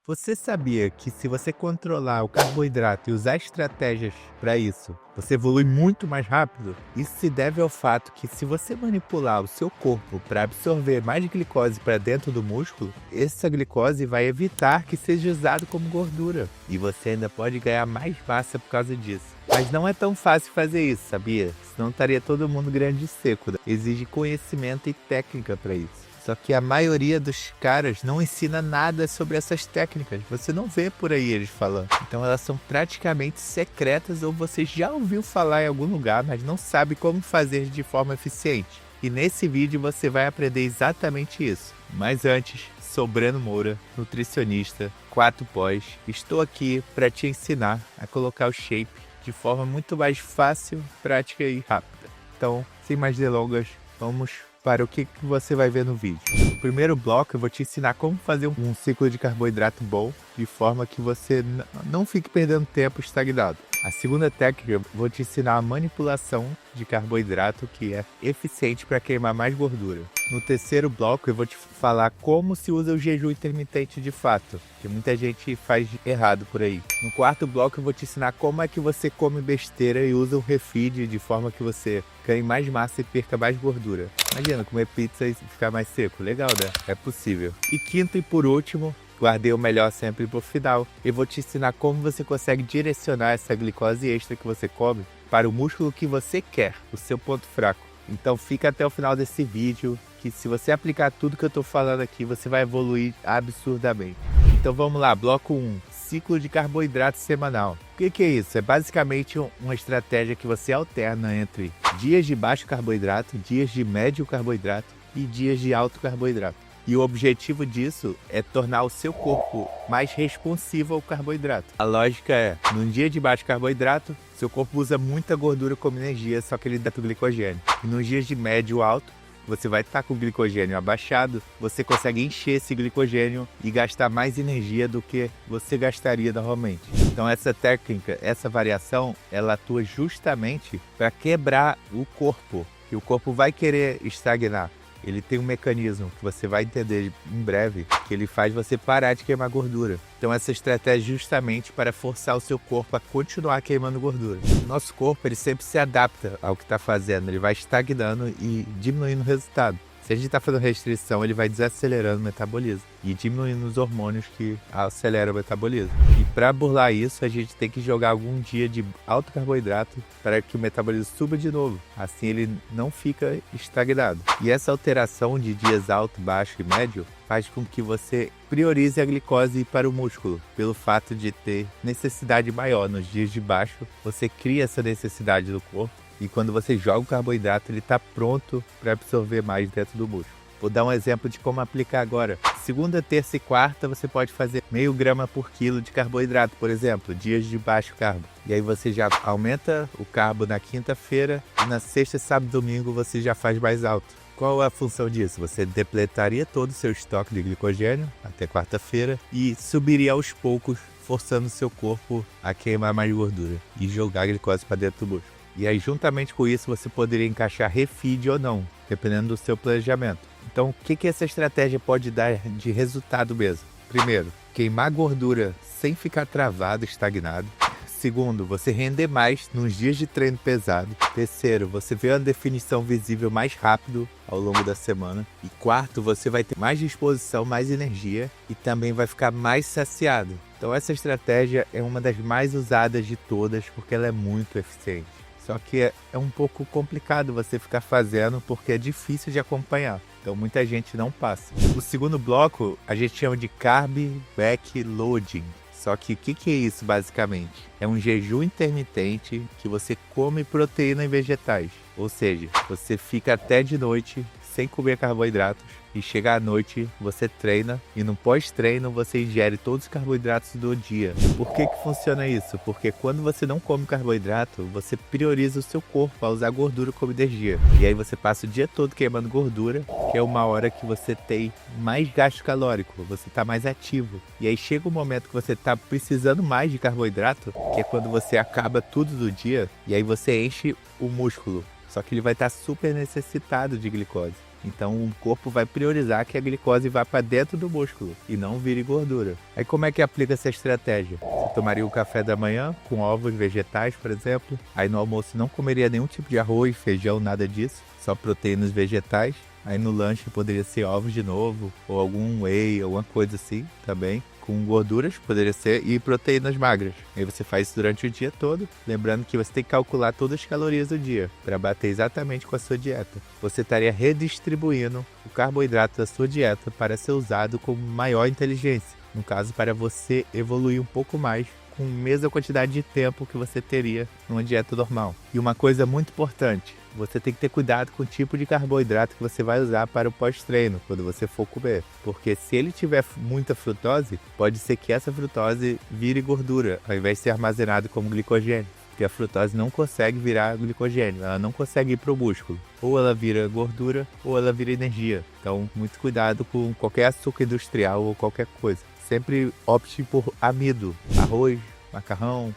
Você sabia que se você controlar o carboidrato e usar estratégias para isso, você evolui muito mais rápido? Isso se deve ao fato que se você manipular o seu corpo para absorver mais glicose para dentro do músculo, essa glicose vai evitar que seja usado como gordura. E você ainda pode ganhar mais massa por causa disso. Mas não é tão fácil fazer isso, sabia? Senão estaria todo mundo grande e seco. Exige conhecimento e técnica para isso. Só que a maioria dos caras não ensina nada sobre essas técnicas. Você não vê por aí eles falando. Então elas são praticamente secretas ou você já ouviu falar em algum lugar, mas não sabe como fazer de forma eficiente. E nesse vídeo você vai aprender exatamente isso. Mas antes, sou Breno Moura, nutricionista, 4 pós. Estou aqui para te ensinar a colocar o shape de forma muito mais fácil, prática e rápida. Então, sem mais delongas, vamos para o que você vai ver no vídeo. No primeiro bloco eu vou te ensinar como fazer um ciclo de carboidrato bom, de forma que você não fique perdendo tempo estagnado. A segunda técnica eu vou te ensinar a manipulação de carboidrato que é eficiente para queimar mais gordura. No terceiro bloco eu vou te falar como se usa o jejum intermitente de fato, que muita gente faz errado por aí. No quarto bloco eu vou te ensinar como é que você come besteira e usa o refeed de forma que você ganhe mais massa e perca mais gordura. Imagina comer pizza e ficar mais seco, legal, né? É possível. E quinto e por último, guardei o melhor sempre pro final. Eu vou te ensinar como você consegue direcionar essa glicose extra que você come para o músculo que você quer, o seu ponto fraco. Então fica até o final desse vídeo, que se você aplicar tudo que eu tô falando aqui, você vai evoluir absurdamente. Então vamos lá, bloco 1, ciclo de carboidrato semanal. O que é isso? É basicamente uma estratégia que você alterna entre dias de baixo carboidrato, dias de médio carboidrato e dias de alto carboidrato. E o objetivo disso é tornar o seu corpo mais responsivo ao carboidrato. A lógica é, num dia de baixo carboidrato, seu corpo usa muita gordura como energia, só que ele dá glicogênio. E nos dias de médio alto, você vai estar com o glicogênio abaixado, você consegue encher esse glicogênio e gastar mais energia do que você gastaria normalmente. Então essa técnica, essa variação, ela atua justamente para quebrar o corpo, que o corpo vai querer estagnar. Ele tem um mecanismo que você vai entender em breve, que ele faz você parar de queimar gordura. Então essa estratégia é justamente para forçar o seu corpo a continuar queimando gordura. O nosso corpo ele sempre se adapta ao que está fazendo, ele vai estagnando e diminuindo o resultado. Se a gente está fazendo restrição, ele vai desacelerando o metabolismo e diminuindo os hormônios que aceleram o metabolismo. E para burlar isso, a gente tem que jogar algum dia de alto carboidrato para que o metabolismo suba de novo. Assim ele não fica estagnado. E essa alteração de dias alto, baixo e médio faz com que você priorize a glicose para o músculo. Pelo fato de ter necessidade maior nos dias de baixo, você cria essa necessidade do corpo. E quando você joga o carboidrato, ele está pronto para absorver mais dentro do músculo. Vou dar um exemplo de como aplicar agora. Segunda, terça e quarta, você pode fazer meio grama por quilo de carboidrato, por exemplo, dias de baixo carbo. E aí você já aumenta o carbo na quinta-feira e na sexta, sábado e domingo você já faz mais alto. Qual é a função disso? Você depletaria todo o seu estoque de glicogênio até quarta-feira e subiria aos poucos, forçando o seu corpo a queimar mais gordura e jogar a glicose para dentro do músculo. E aí, juntamente com isso, você poderia encaixar refeed ou não, dependendo do seu planejamento. Então, o que essa estratégia pode dar de resultado mesmo? Primeiro, queimar gordura sem ficar travado, estagnado. Segundo, você render mais nos dias de treino pesado. Terceiro, você vê uma definição visível mais rápido ao longo da semana. E quarto, você vai ter mais disposição, mais energia e também vai ficar mais saciado. Então essa estratégia é uma das mais usadas de todas porque ela é muito eficiente. Só que é um pouco complicado você ficar fazendo porque é difícil de acompanhar. Então muita gente não passa. O segundo bloco a gente chama de Carb Backloading. Só que o que é isso basicamente? É um jejum intermitente que você come proteína em vegetais. Ou seja, você fica até de noite sem comer carboidratos e chega à noite, você treina e no pós-treino você ingere todos os carboidratos do dia. Por que funciona isso? Porque quando você não come carboidrato, você prioriza o seu corpo a usar gordura como energia. E aí você passa o dia todo queimando gordura, que é uma hora que você tem mais gasto calórico, você está mais ativo. E aí chega um momento que você está precisando mais de carboidrato, que é quando você acaba tudo do dia, e aí você enche o músculo. Só que ele vai estar super necessitado de glicose. Então o corpo vai priorizar que a glicose vá para dentro do músculo e não vire gordura. Aí como é que aplica essa estratégia? Você tomaria o café da manhã com ovos vegetais, por exemplo. Aí no almoço não comeria nenhum tipo de arroz, feijão, nada disso. Só proteínas vegetais. Aí no lanche poderia ser ovos de novo, ou algum whey, alguma coisa assim também. Com gorduras, poderia ser, e proteínas magras. Aí você faz isso durante o dia todo, lembrando que você tem que calcular todas as calorias do dia, para bater exatamente com a sua dieta. Você estaria redistribuindo o carboidrato da sua dieta para ser usado com maior inteligência. No caso, para você evoluir um pouco mais com a mesma quantidade de tempo que você teria numa dieta normal. E uma coisa muito importante, você tem que ter cuidado com o tipo de carboidrato que você vai usar para o pós-treino, quando você for comer. Porque se ele tiver muita frutose, pode ser que essa frutose vire gordura, ao invés de ser armazenado como glicogênio. Porque a frutose não consegue virar glicogênio, ela não consegue ir para o músculo. Ou ela vira gordura, ou ela vira energia. Então, muito cuidado com qualquer açúcar industrial ou qualquer coisa. Sempre opte por amido, arroz, macarrão,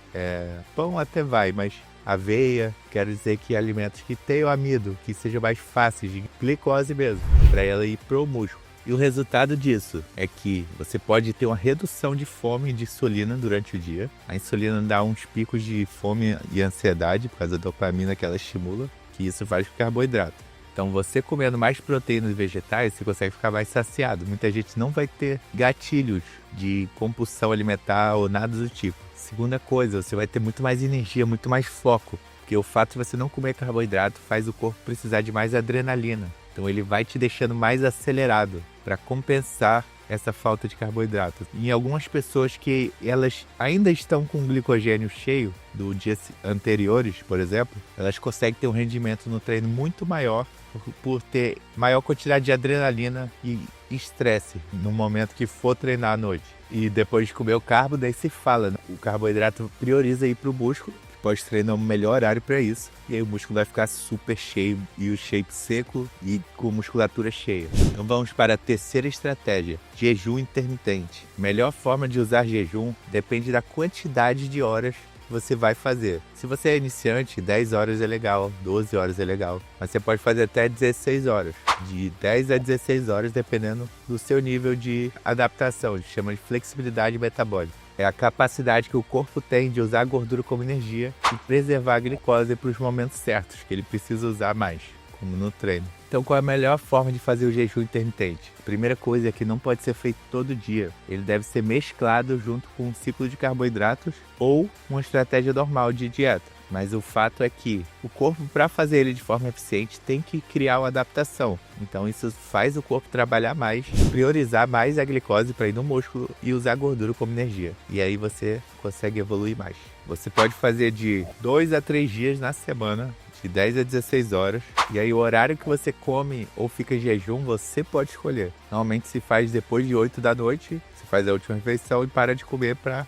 pão até vai, mas aveia, quero dizer que alimentos que tenham amido, que sejam mais fáceis de glicose mesmo, para ela ir pro músculo. E o resultado disso é que você pode ter uma redução de fome e de insulina durante o dia. A insulina dá uns picos de fome e ansiedade por causa da dopamina que ela estimula, que isso faz com carboidrato. Então, você comendo mais proteínas vegetais, você consegue ficar mais saciado. Muita gente não vai ter gatilhos de compulsão alimentar ou nada do tipo. Segunda coisa, você vai ter muito mais energia, muito mais foco. Porque o fato de você não comer carboidrato faz o corpo precisar de mais adrenalina. Então, ele vai te deixando mais acelerado para compensar essa falta de carboidrato. Em algumas pessoas que elas ainda estão com o glicogênio cheio do dia anteriores, por exemplo, elas conseguem ter um rendimento no treino muito maior por ter maior quantidade de adrenalina e estresse no momento que for treinar à noite. E depois de comer o carbo, daí se fala, né? O carboidrato prioriza ir para o músculo, que pode treinar o melhor horário para isso, e aí o músculo vai ficar super cheio e o shape seco e com musculatura cheia. Então vamos para a terceira estratégia, jejum intermitente. Melhor forma de usar jejum depende da quantidade de horas você vai fazer. Se você é iniciante, 10 horas é legal, 12 horas é legal, mas você pode fazer até 16 horas, de 10 a 16 horas, dependendo do seu nível de adaptação, a gente chama de flexibilidade metabólica. É a capacidade que o corpo tem de usar a gordura como energia e preservar a glicose para os momentos certos, que ele precisa usar mais, como no treino. Então, qual é a melhor forma de fazer o jejum intermitente? A primeira coisa é que não pode ser feito todo dia. Ele deve ser mesclado junto com um ciclo de carboidratos ou uma estratégia normal de dieta. Mas o fato é que o corpo, para fazer ele de forma eficiente, tem que criar uma adaptação. Então isso faz o corpo trabalhar mais, priorizar mais a glicose para ir no músculo e usar a gordura como energia. E aí você consegue evoluir mais. Você pode fazer de 2 a 3 dias na semana, de 10 a 16 horas. E aí o horário que você come ou fica em jejum, você pode escolher. Normalmente se faz depois de 8 da noite, você faz a última refeição e para de comer para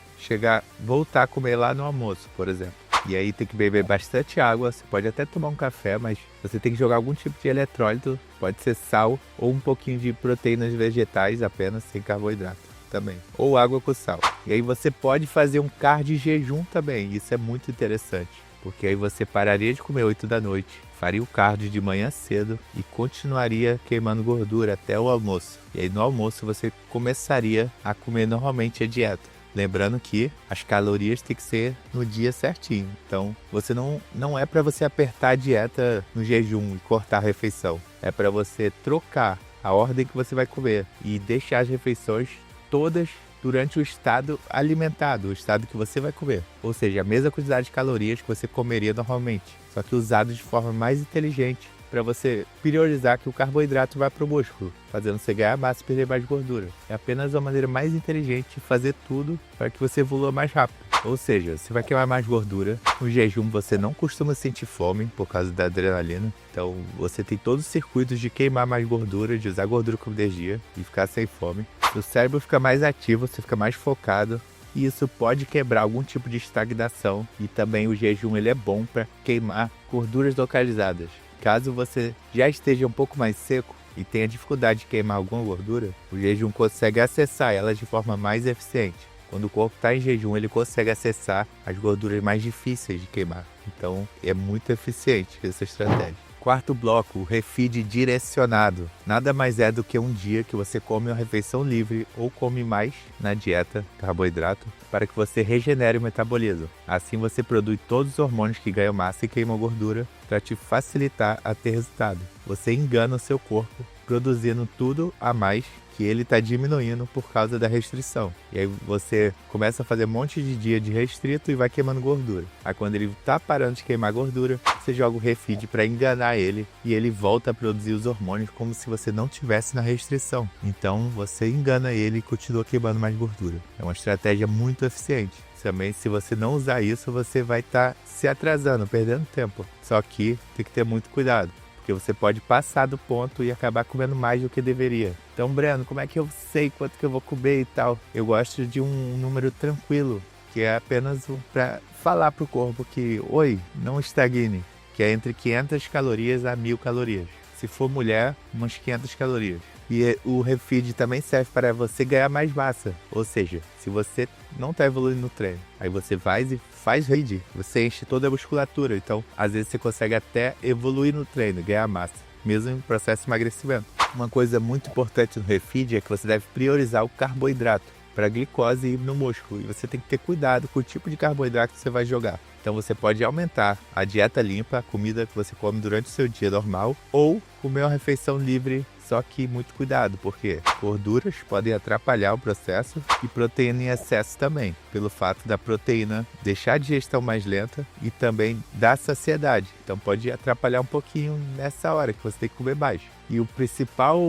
voltar a comer lá no almoço, por exemplo. E aí tem que beber bastante água, você pode até tomar um café, mas você tem que jogar algum tipo de eletrólito, pode ser sal ou um pouquinho de proteínas vegetais apenas, sem carboidrato também, ou água com sal. E aí você pode fazer um cardio de jejum também, isso é muito interessante, porque aí você pararia de comer 8 da noite, faria o cardio de manhã cedo e continuaria queimando gordura até o almoço. E aí no almoço você começaria a comer normalmente a dieta. Lembrando que as calorias têm que ser no dia certinho. Então, você não é para você apertar a dieta no jejum e cortar a refeição. É para você trocar a ordem que você vai comer e deixar as refeições todas durante o estado alimentado, o estado que você vai comer. Ou seja, a mesma quantidade de calorias que você comeria normalmente, só que usado de forma mais inteligente, para você priorizar que o carboidrato vá para o músculo, fazendo você ganhar massa e perder mais gordura. É apenas uma maneira mais inteligente de fazer tudo para que você evolua mais rápido. Ou seja, você vai queimar mais gordura. No jejum você não costuma sentir fome por causa da adrenalina. Então você tem todos os circuitos de queimar mais gordura, de usar gordura como energia e ficar sem fome. O cérebro fica mais ativo, você fica mais focado. E isso pode quebrar algum tipo de estagnação. E também o jejum ele é bom para queimar gorduras localizadas. Caso você já esteja um pouco mais seco e tenha dificuldade de queimar alguma gordura, o jejum consegue acessar elas de forma mais eficiente. Quando o corpo está em jejum, ele consegue acessar as gorduras mais difíceis de queimar. Então, é muito eficiente essa estratégia. Quarto bloco, o refeed direcionado. Nada mais é do que um dia que você come uma refeição livre ou come mais na dieta, carboidrato, para que você regenere o metabolismo. Assim você produz todos os hormônios que ganham massa e queimam gordura para te facilitar a ter resultado. Você engana o seu corpo produzindo tudo a mais que ele está diminuindo por causa da restrição. E aí você começa a fazer um monte de dia de restrito e vai queimando gordura. Aí quando ele está parando de queimar gordura, você joga o refeed para enganar ele e ele volta a produzir os hormônios como se você não tivesse na restrição. Então você engana ele e continua queimando mais gordura. É uma estratégia muito eficiente. Também, se você não usar isso, você vai estar se atrasando, perdendo tempo. Só que tem que ter muito cuidado, porque você pode passar do ponto e acabar comendo mais do que deveria. Então, Breno, como é que eu sei quanto que eu vou comer e tal? Eu gosto de um número tranquilo, que é apenas para falar para o corpo que, oi, não estagne, que é entre 500 calorias a 1.000 calorias. Se for mulher, umas 500 calorias. E o refeed também serve para você ganhar mais massa. Ou seja, se você não está evoluindo no treino, aí você vai e faz refeed, você enche toda a musculatura. Então, às vezes você consegue até evoluir no treino, ganhar massa, mesmo em processo de emagrecimento. Uma coisa muito importante no refeed é que você deve priorizar o carboidrato para a glicose ir no músculo. E você tem que ter cuidado com o tipo de carboidrato que você vai jogar. Então você pode aumentar a dieta limpa, a comida que você come durante o seu dia normal, ou comer uma refeição livre, só que muito cuidado, porque gorduras podem atrapalhar o processo e proteína em excesso também, pelo fato da proteína deixar a digestão mais lenta e também dar saciedade. Então pode atrapalhar um pouquinho nessa hora que você tem que comer mais. E o principal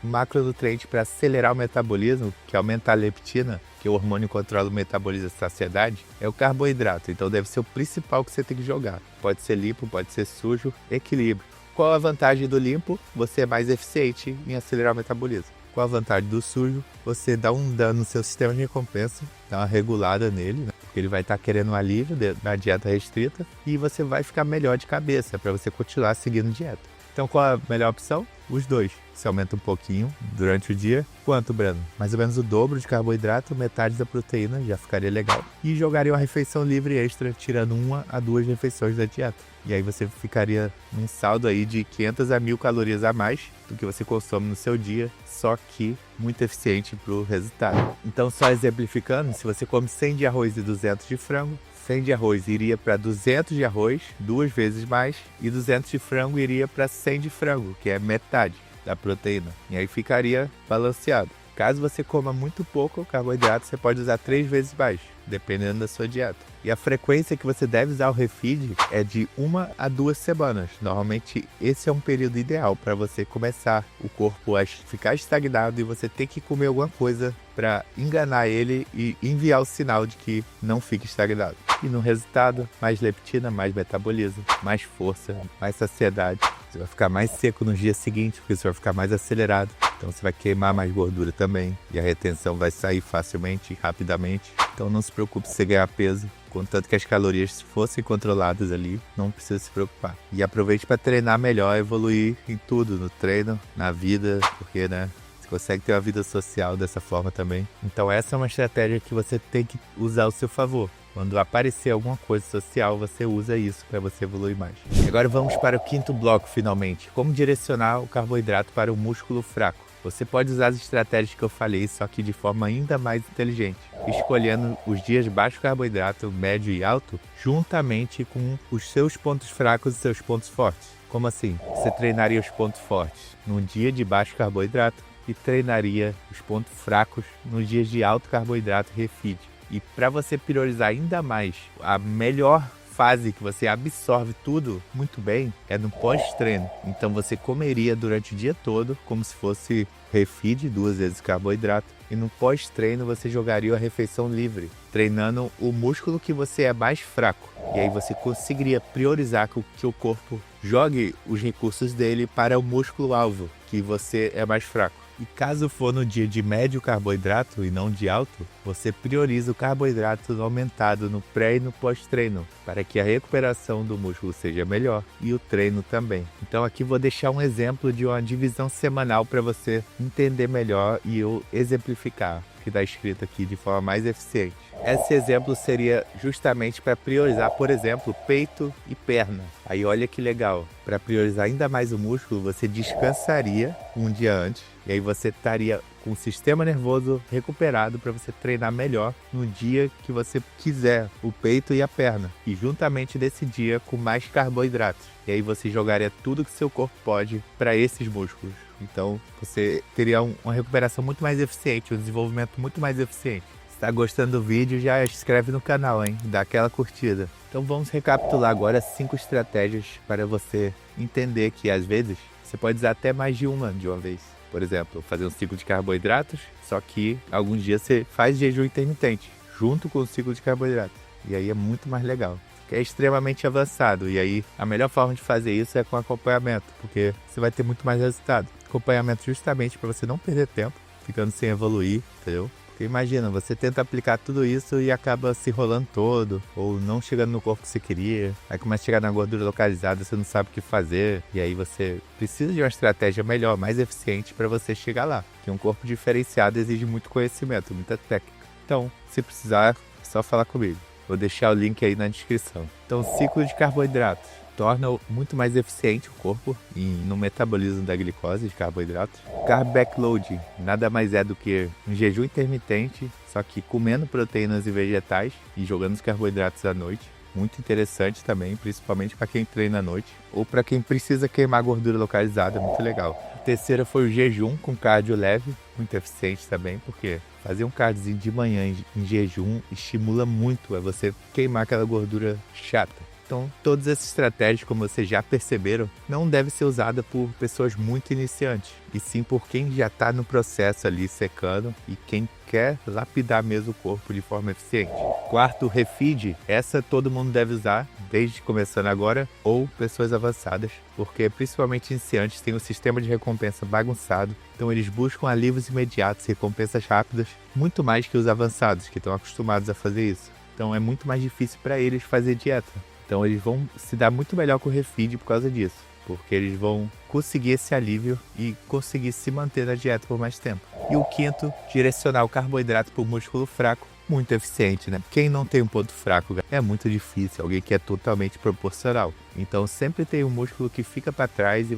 macronutriente para acelerar o metabolismo, que é aumentar a leptina, que é o hormônio que controla o metabolismo da saciedade, é o carboidrato. Então deve ser o principal que você tem que jogar. Pode ser limpo, pode ser sujo, equilíbrio. Qual a vantagem do limpo? Você é mais eficiente em acelerar o metabolismo. Qual a vantagem do sujo? Você dá um dano no seu sistema de recompensa, dá uma regulada nele, né? Porque ele vai estar querendo um alívio na dieta restrita e você vai ficar melhor de cabeça para você continuar seguindo dieta. Então qual a melhor opção? Os dois. Você aumenta um pouquinho durante o dia. Quanto, Breno? Mais ou menos o dobro de carboidrato, metade da proteína, já ficaria legal. E jogaria uma refeição livre extra, tirando 1 a 2 refeições da dieta. E aí você ficaria num saldo aí de 500 a 1.000 calorias a mais do que você consome no seu dia, só que muito eficiente para o resultado. Então, só exemplificando, se você come 100 de arroz e 200 de frango, 100 de arroz iria para 200 de arroz, 2 vezes mais, e 200 de frango iria para 100 de frango, que é metade da proteína. E aí ficaria balanceado. Caso você coma muito pouco carboidrato, você pode usar 3 vezes mais, dependendo da sua dieta. E a frequência que você deve usar o refeed é de 1 a 2 semanas. Normalmente esse é um período ideal para você começar o corpo a ficar estagnado e você ter que comer alguma coisa para enganar ele e enviar o sinal de que não fique estagnado. E no resultado, mais leptina, mais metabolismo, mais força, mais saciedade. Você vai ficar mais seco no dia seguinte, porque você vai ficar mais acelerado. Então você vai queimar mais gordura também. E a retenção vai sair facilmente e rapidamente. Então não se preocupe se você ganhar peso. Contanto que as calorias fossem controladas ali, não precisa se preocupar. E aproveite para treinar melhor, evoluir em tudo, no treino, na vida, porque, né? Você consegue ter uma vida social dessa forma também. Então essa é uma estratégia que você tem que usar ao seu favor. Quando aparecer alguma coisa social, você usa isso para você evoluir mais. E agora vamos para o quinto bloco, finalmente. Como direcionar o carboidrato para o músculo fraco. Você pode usar as estratégias que eu falei, só que de forma ainda mais inteligente, escolhendo os dias de baixo carboidrato, médio e alto, juntamente com os seus pontos fracos e seus pontos fortes. Como assim? Você treinaria os pontos fortes num dia de baixo carboidrato e treinaria os pontos fracos nos dias de alto carboidrato refeed. E para você priorizar ainda mais a melhor fase que você absorve tudo muito bem é no pós-treino. Então você comeria durante o dia todo como se fosse refeed, 2 vezes carboidrato, e no pós-treino você jogaria a refeição livre, treinando o músculo que você é mais fraco. E aí você conseguiria priorizar que o corpo jogue os recursos dele para o músculo-alvo, que você é mais fraco. E caso for no dia de médio carboidrato e não de alto, você prioriza o carboidrato aumentado no pré e no pós-treino, para que a recuperação do músculo seja melhor e o treino também. Então aqui vou deixar um exemplo de uma divisão semanal para você entender melhor e eu exemplificar. que está escrito aqui de forma mais eficiente. Esse exemplo seria justamente para priorizar, por exemplo, peito e perna. Aí olha que legal, para priorizar ainda mais o músculo, você descansaria um dia antes, e aí você estaria com o sistema nervoso recuperado para você treinar melhor no dia que você quiser, o peito e a perna. E juntamente desse dia com mais carboidratos. E aí você jogaria tudo que seu corpo pode para esses músculos. Então você teria uma recuperação muito mais eficiente, um desenvolvimento muito mais eficiente. Se está gostando do vídeo, já se inscreve no canal, hein? Dá aquela curtida. Então vamos recapitular agora 5 estratégias para você entender que às vezes você pode usar até mais de uma vez. Por exemplo, fazer um ciclo de carboidratos, só que alguns dias você faz jejum intermitente, junto com o ciclo de carboidratos. E aí é muito mais legal, que é extremamente avançado. E aí a melhor forma de fazer isso é com acompanhamento, porque você vai ter muito mais resultado. Acompanhamento justamente para você não perder tempo, ficando sem evoluir, entendeu? Porque imagina, você tenta aplicar tudo isso e acaba se enrolando todo, ou não chegando no corpo que você queria, aí começa a chegar na gordura localizada, você não sabe o que fazer, e aí você precisa de uma estratégia melhor, mais eficiente para você chegar lá. Porque um corpo diferenciado exige muito conhecimento, muita técnica. Então, se precisar, é só falar comigo. Vou deixar o link aí na descrição. Então, ciclo de carboidratos torna muito mais eficiente o corpo no metabolismo da glicose de carboidratos. Carb backloading nada mais é do que um jejum intermitente, só que comendo proteínas e vegetais e jogando os carboidratos à noite. Muito interessante também, principalmente para quem treina à noite ou para quem precisa queimar gordura localizada, muito legal. A terceira foi o jejum com cardio leve, muito eficiente também, porque fazer um cardiozinho de manhã em jejum estimula muito a você queimar aquela gordura chata. Então, todas essas estratégias, como vocês já perceberam, não devem ser usadas por pessoas muito iniciantes, e sim por quem já está no processo ali secando e quem quer lapidar mesmo o corpo de forma eficiente. Quarto, refeed. Essa todo mundo deve usar, desde começando agora, ou pessoas avançadas, porque principalmente iniciantes têm um sistema de recompensa bagunçado, então eles buscam alívios imediatos, recompensas rápidas, muito mais que os avançados, que estão acostumados a fazer isso. Então é muito mais difícil para eles fazer dieta. Então eles vão se dar muito melhor com o refeed por causa disso, porque eles vão conseguir esse alívio e conseguir se manter na dieta por mais tempo. E o quinto, direcionar o carboidrato para o músculo fraco, muito eficiente, né? Quem não tem um ponto fraco é muito difícil, alguém que é totalmente proporcional. Então sempre tem um músculo que fica para trás e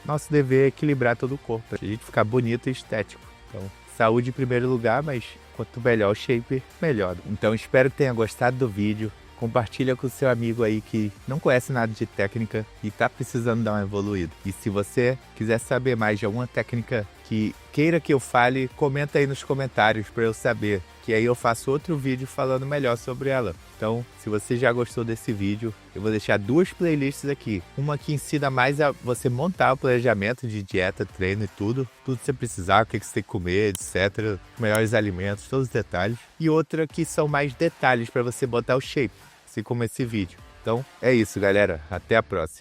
nosso dever é equilibrar todo o corpo, para a gente ficar bonito e estético. Então, saúde em primeiro lugar, mas quanto melhor o shape, melhor. Então espero que tenha gostado do vídeo. Compartilha com o seu amigo aí que não conhece nada de técnica e está precisando dar uma evoluída. E se você quiser saber mais de alguma técnica que queira que eu fale, comenta aí nos comentários para eu saber, que aí eu faço outro vídeo falando melhor sobre ela. Então, se você já gostou desse vídeo, eu vou deixar 2 playlists aqui. Uma que ensina mais a você montar o planejamento de dieta, treino e tudo que você precisar, o que você tem que comer, etc. Melhores alimentos, todos os detalhes. E outra que são mais detalhes para você botar o shape, assim como esse vídeo. Então, é isso, galera. Até a próxima.